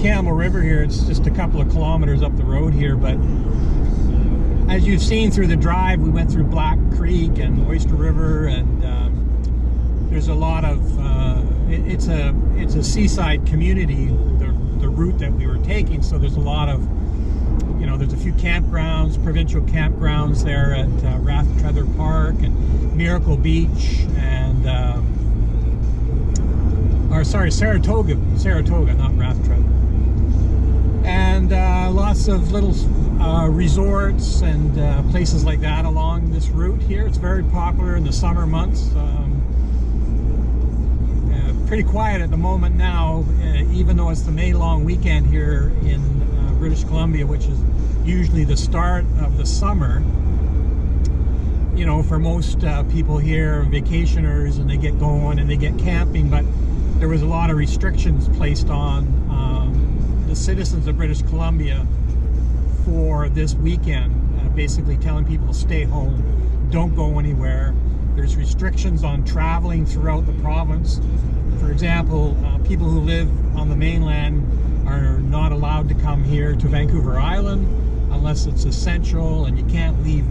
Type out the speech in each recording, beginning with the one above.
Campbell River here. It's just a couple of kilometers up the road here, but as you've seen through the drive, we went through Black Creek and Oyster River, and there's a lot of it's a seaside community, the route that we were taking, so there's a lot of, you know, there's a few campgrounds, provincial campgrounds there at Rathtrethor Park and Miracle Beach, and or sorry, Saratoga, not Rathtrethor. And lots of little resorts and places like that along this route here. It's very popular in the summer months. Pretty quiet at the moment now, even though it's the May long weekend here in British Columbia, which is usually the start of the summer. You know, for most people here, vacationers, and they get going and they get camping, but there was a lot of restrictions placed on the citizens of British Columbia for this weekend, basically telling people to stay home, don't go anywhere. There's restrictions on traveling throughout the province. For example, people who live on the mainland are not allowed to come here to Vancouver Island unless it's essential, and you can't leave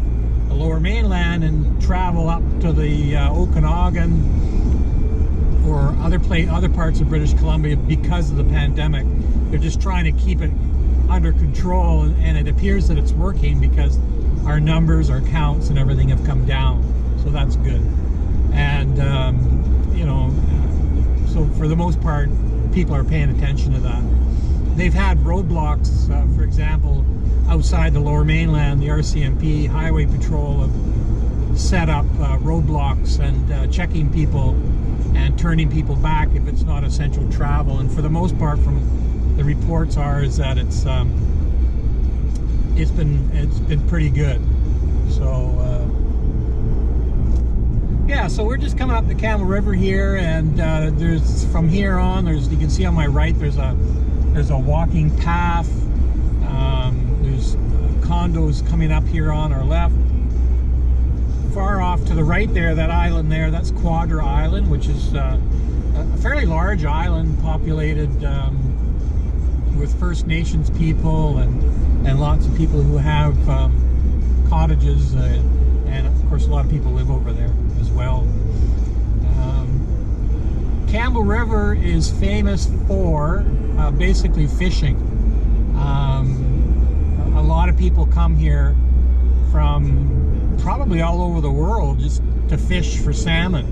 the lower mainland and travel up to the Okanagan or other parts of British Columbia because of the pandemic. They're just trying to keep it under control, and it appears that it's working because our numbers, our counts, and everything have come down. So that's good. And you know, so for the most part, people are paying attention to that. They've had roadblocks, for example, outside the lower mainland. The RCMP Highway Patrol have set up roadblocks and checking people and turning people back if it's not essential travel. And for the most part, from the reports is that it's been pretty good. So yeah, so we're just coming up the Campbell River here, and there's, from here on, you can see on my right, there's a walking path. There's condos coming up here on our left. Far off to the right there, that island there, that's Quadra Island, which is a fairly large island, populated with First Nations people and lots of people who have cottages, and of course a lot of people live over there as well. Campbell River is famous for basically fishing. A lot of people come here from probably all over the world just to fish for salmon,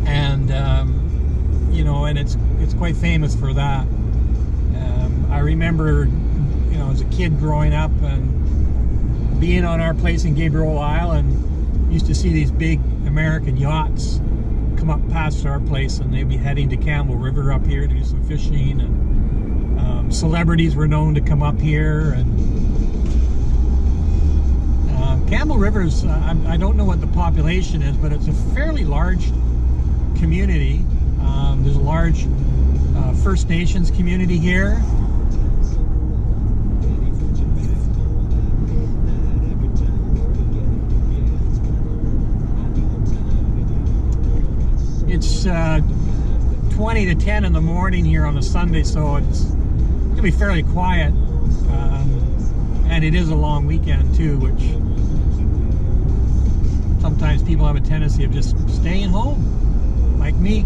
and you know, and it's quite famous for that. I remember, you know, as a kid growing up and being on our place in Gabriel Island, used to see these big American yachts come up past our place, and they'd be heading to Campbell River up here to do some fishing, and celebrities were known to come up here. And Campbell River's, I don't know what the population is, but it's a fairly large community. There's a large First Nations community here. It's 20 to 10 in the morning here on a Sunday, so it's going to be fairly quiet. And it is a long weekend too, which sometimes people have a tendency of just staying home, like me.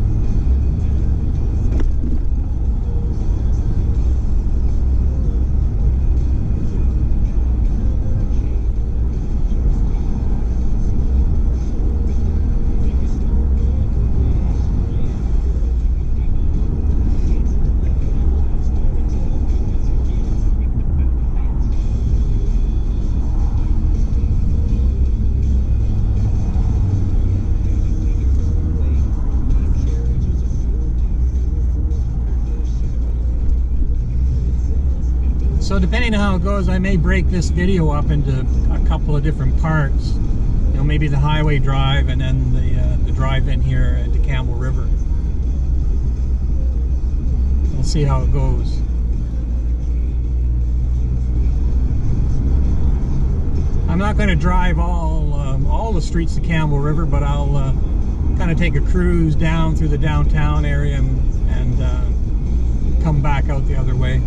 So depending on how it goes, I may break this video up into a couple of different parts. You know, maybe the highway drive and then the drive in here to Campbell River. We'll see how it goes. I'm not going to drive all the streets to Campbell River, but I'll kind of take a cruise down through the downtown area and come back out the other way.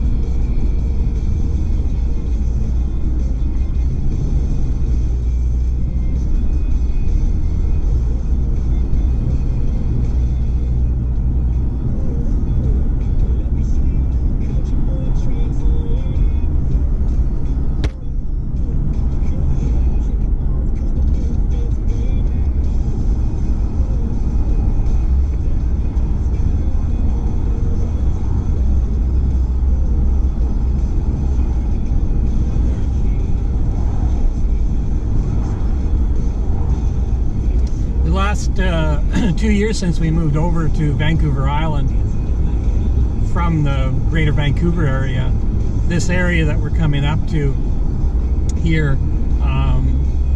Last 2 years since we moved over to Vancouver Island from the greater Vancouver area, this area that we're coming up to here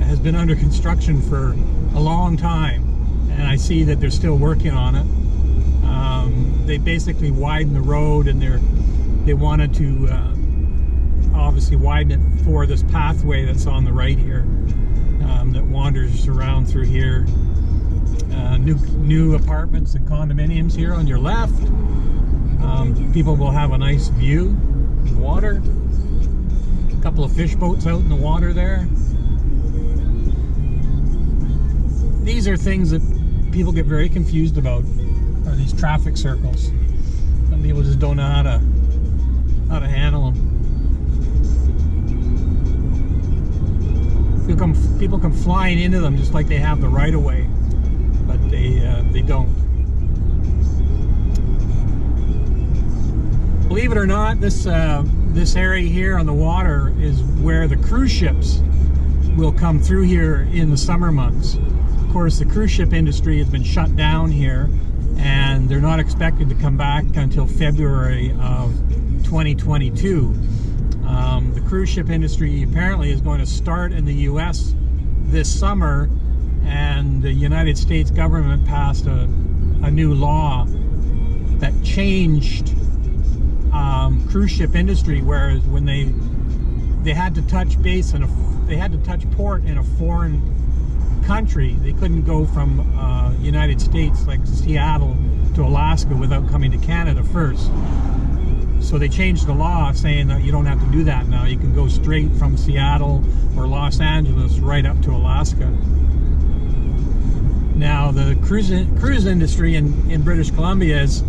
has been under construction for a long time, and I see that they're still working on it. They basically widened the road, and they wanted to obviously widen it for this pathway that's on the right here, that wanders around through here. New apartments and condominiums here on your left. People will have a nice view of water. A couple of fish boats out in the water there. These are things that people get very confused about, are these traffic circles. Some people just don't know how to handle them. People come flying into them just like they have the right of way. But they don't. Believe it or not, this area here on the water is where the cruise ships will come through here in the summer months. Of course, the cruise ship industry has been shut down here, and they're not expected to come back until February of 2022. The cruise ship industry apparently is going to start in the U.S. this summer, and the United States government passed a new law that changed cruise ship industry, whereas when they had to touch base they had to touch port in a foreign country, they couldn't go from United States like Seattle to Alaska without coming to Canada first. So they changed the law saying that you don't have to do that now. You can go straight from Seattle or Los Angeles right up to Alaska. Now, the cruise industry in British Columbia is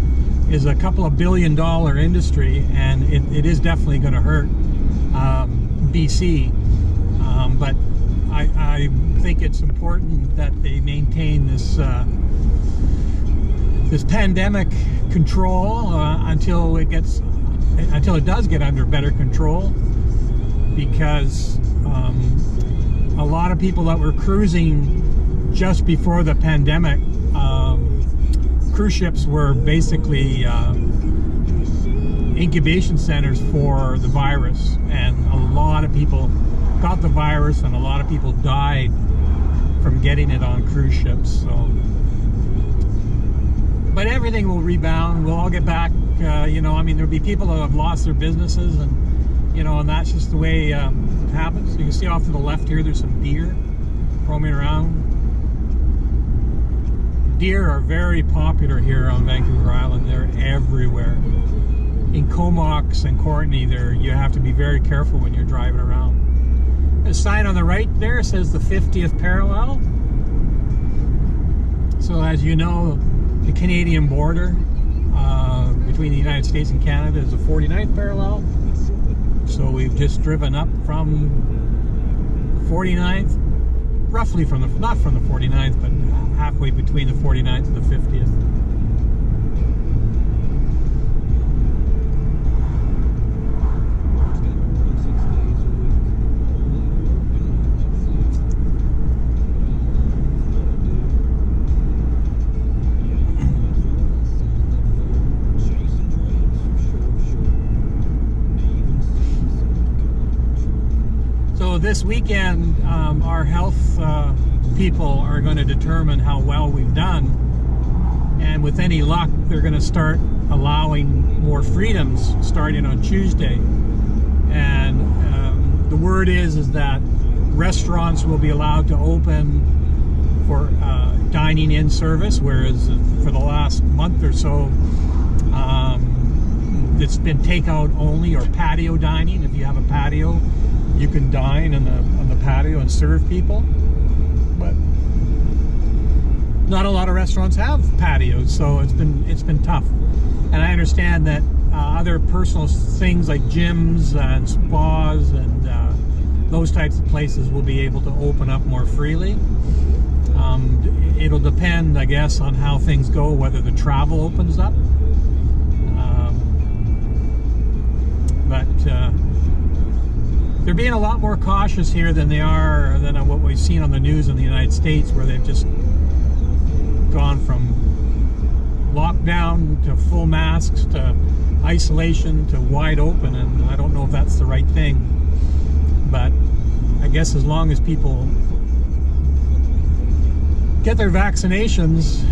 a couple of $1 billion industry, and it is definitely going to hurt BC. But I think it's important that they maintain this pandemic control until it does get under better control, because a lot of people that were cruising just before the pandemic, cruise ships were basically incubation centers for the virus, and a lot of people got the virus, and a lot of people died from getting it on cruise ships. So, but everything will rebound. We'll all get back. I mean, there'll be people that have lost their businesses, and that's just the way it happens. You can see off to the left here, there's some deer roaming around. Deer are very popular here on Vancouver Island. They're everywhere. In Comox and Courtenay, you have to be very careful when you're driving around. The sign on the right there says the 50th parallel. So as you know, the Canadian border between the United States and Canada is the 49th parallel. So we've just driven up from the 49th, roughly not from the 49th, but halfway between the 49th and the 50th. So this weekend, our health people are going to determine how well we've done, and with any luck they're going to start allowing more freedoms starting on Tuesday. And the word is that restaurants will be allowed to open for dining in service, whereas for the last month or so it's been takeout only or patio dining. If you have a patio, you can dine on the patio and serve people. But not a lot of restaurants have patios, so it's been tough. And I understand that other personal things like gyms and spas and those types of places will be able to open up more freely. It'll depend, I guess, on how things go, whether the travel opens up. But they're being a lot more cautious here than what we've seen on the news in the United States, where they've just gone from lockdown to full masks to isolation to wide open, and I don't know if that's the right thing. But I guess as long as people get their vaccinations,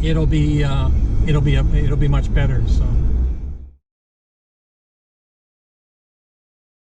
it'll be much better. So.